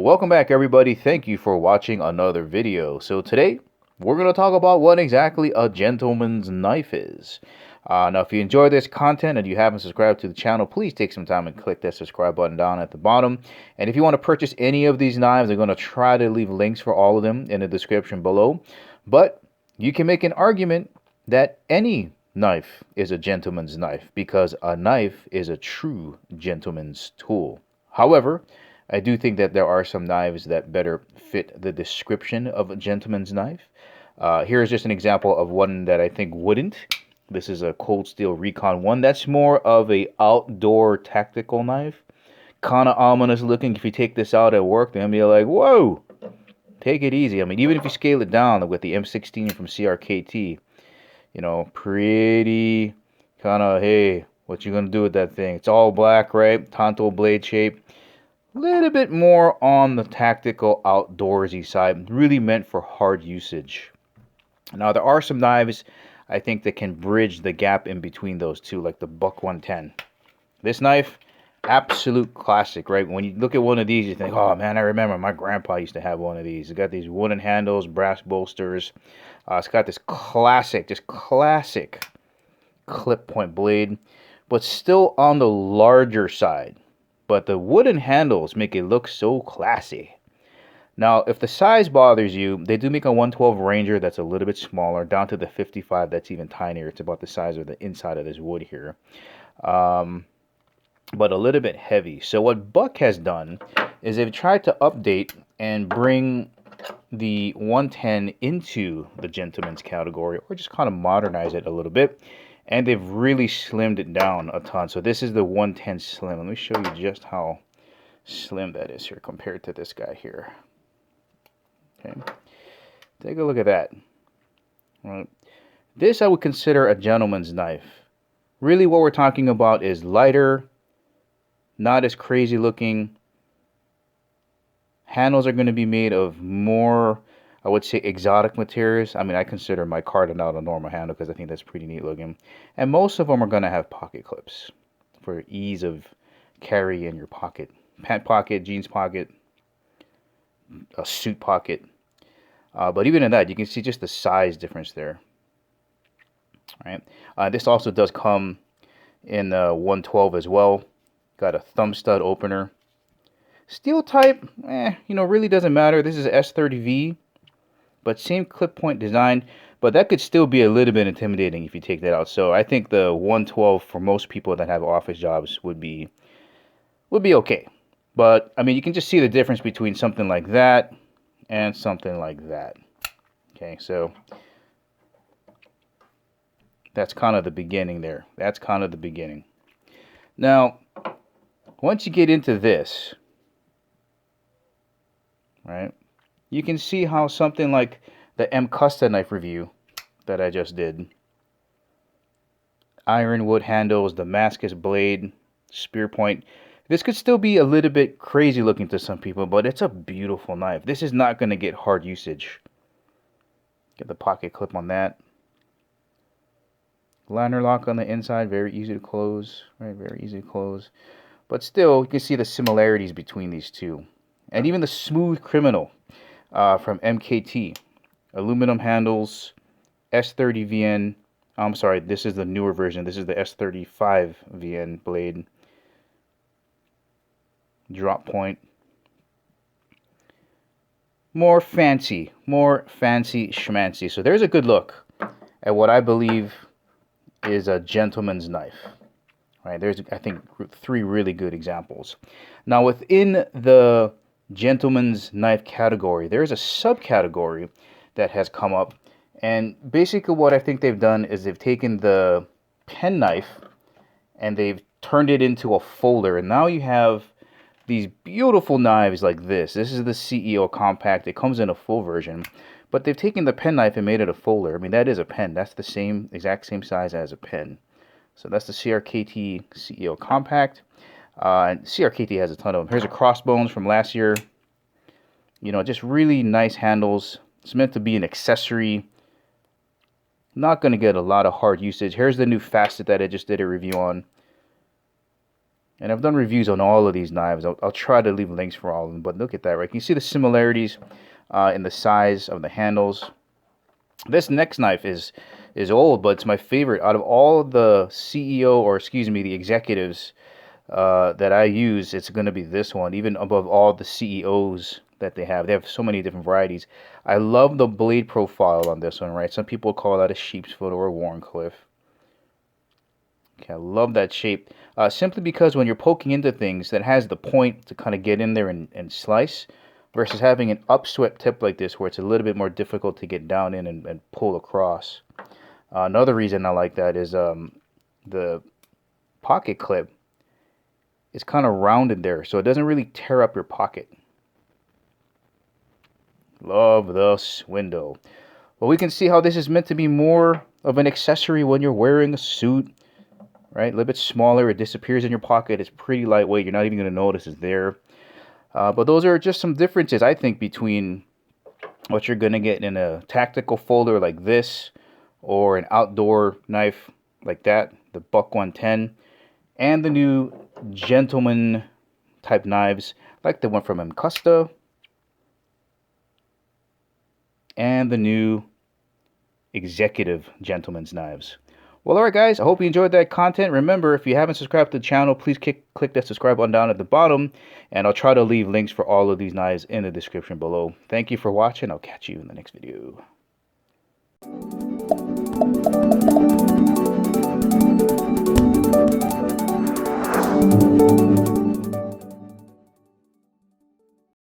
welcome back everybody. Thank you for watching another video. So today we're going to talk about what exactly a gentleman's knife is. Now if you enjoy this content and you haven't subscribed to the channel, please take some time and click that subscribe button down at the bottom. And if you want to purchase any of these knives, I'm going to try to leave links for all of them in the description below. But you can make an argument that any knife is a gentleman's knife because a knife is a true gentleman's tool. However, I do think that there are some knives that better fit the description of a gentleman's knife. Here's just an example of one that I think wouldn't. This is a Cold Steel Recon 1. That's more of a outdoor tactical knife. Kind of ominous looking. If you take this out at work, then you're like, whoa, take it easy. I mean, even if you scale it down with the M16 from CRKT, you know, pretty kind of, hey, what you gonna do with that thing? It's all black, right? Tonto blade shape. A little bit more on the tactical outdoorsy side, really meant for hard usage. Now there are some knives I think that can bridge the gap in between those two, like the Buck 110. This knife, absolute classic, right? When you look at one of these, you think, oh man, I remember my grandpa used to have one of these. It's got these wooden handles, brass bolsters. It's got this classic, just classic clip point blade, but still on the larger side. But the wooden handles make it look so classy. Now, if the size bothers you, they do make a 112 Ranger that's a little bit smaller, down to the 55 that's even tinier. It's about the size of the inside of this wood here. But a little bit heavy. So what Buck has done is they've tried to update and bring the 110 into the gentleman's category, or just kind of modernize it a little bit. And they've really slimmed it down a ton. So this is the 110 Slim. Let me show you just how slim that is here compared to this guy here. Okay, take a look at that. All right. This I would consider a gentleman's knife. Really what we're talking about is lighter, not as crazy looking. Handles are going to be made of more, I would say, exotic materials. I mean, I consider my Cardinal a normal handle because I think that's pretty neat looking. And most of them are going to have pocket clips for ease of carry in your pocket. Pant pocket, jeans pocket, a suit pocket. But even in that, you can see just the size difference there. All right. This also does come in 112 as well. Got a thumb stud opener. Steel type, really doesn't matter. This is S30V. But same clip point design, but that could still be a little bit intimidating if you take that out. So I think the 112 for most people that have office jobs would be okay. But I mean, you can just see the difference between something like that and something like that. Okay, so that's kind of the beginning there. That's kind of the beginning. Now, once you get into this, right? You can see how something like the M Custa knife review that I just did. Ironwood handles, Damascus blade, spear point. This could still be a little bit crazy looking to some people, but it's a beautiful knife. This is not going to get hard usage. Get the pocket clip on that. Liner lock on the inside, very easy to close. Right, very easy to close. But still, you can see the similarities between these two. And even the Smooth Criminal. From MKT, aluminum handles, S30 VN. I'm sorry, this is the newer version. This is the S35 VN blade. Drop point. More fancy schmancy. So there's a good look at what I believe is a gentleman's knife. Right, there's, I think, 3 really good examples. Now within the gentleman's knife category, there's a subcategory that has come up, and basically what I think they've done is they've taken the pen knife and they've turned it into a folder, and now you have these beautiful knives like this. This is the CEO Compact. It comes in a full version, but they've taken the pen knife and made it a folder. I mean, that is a pen. That's the exact same size as a pen. So that's the CRKT CEO Compact. And CRKT has a ton of them. Here's a Crossbones from last year. You know, just really nice handles. It's meant to be an accessory. Not going to get a lot of hard usage. Here's the new Facet that I just did a review on. And I've done reviews on all of these knives. I'll try to leave links for all of them. But look at that, right? Can you see the similarities in the size of the handles? This next knife is old, but it's my favorite. Out of all of the CEO, or excuse me, the executives that I use, it's going to be this one, even above all the CEOs that they have. They have so many different varieties. I love the blade profile on this one, right? Some people call that a sheep's foot or a Wharncliffe. Okay, I love that shape. Simply because when you're poking into things, that has the point to kind of get in there and slice, versus having an upswept tip like this where it's a little bit more difficult to get down in and pull across. Another reason I like that is the pocket clip is kind of rounded there, so it doesn't really tear up your pocket. Love this window. Well, we can see how this is meant to be more of an accessory when you're wearing a suit, right? A little bit smaller, it disappears in your pocket, it's pretty lightweight, you're not even going to notice it's there. But those are just some differences, I think, between what you're going to get in a tactical folder like this, or an outdoor knife like that, the Buck 110, and the new gentleman type knives like the one from Mcusta, and the new executive gentleman's knives. Well, alright guys, I hope you enjoyed that content. Remember, if you haven't subscribed to the channel, please click that subscribe button down at the bottom, and I'll try to leave links for all of these knives in the description below. Thank you for watching. I'll catch you in the next video.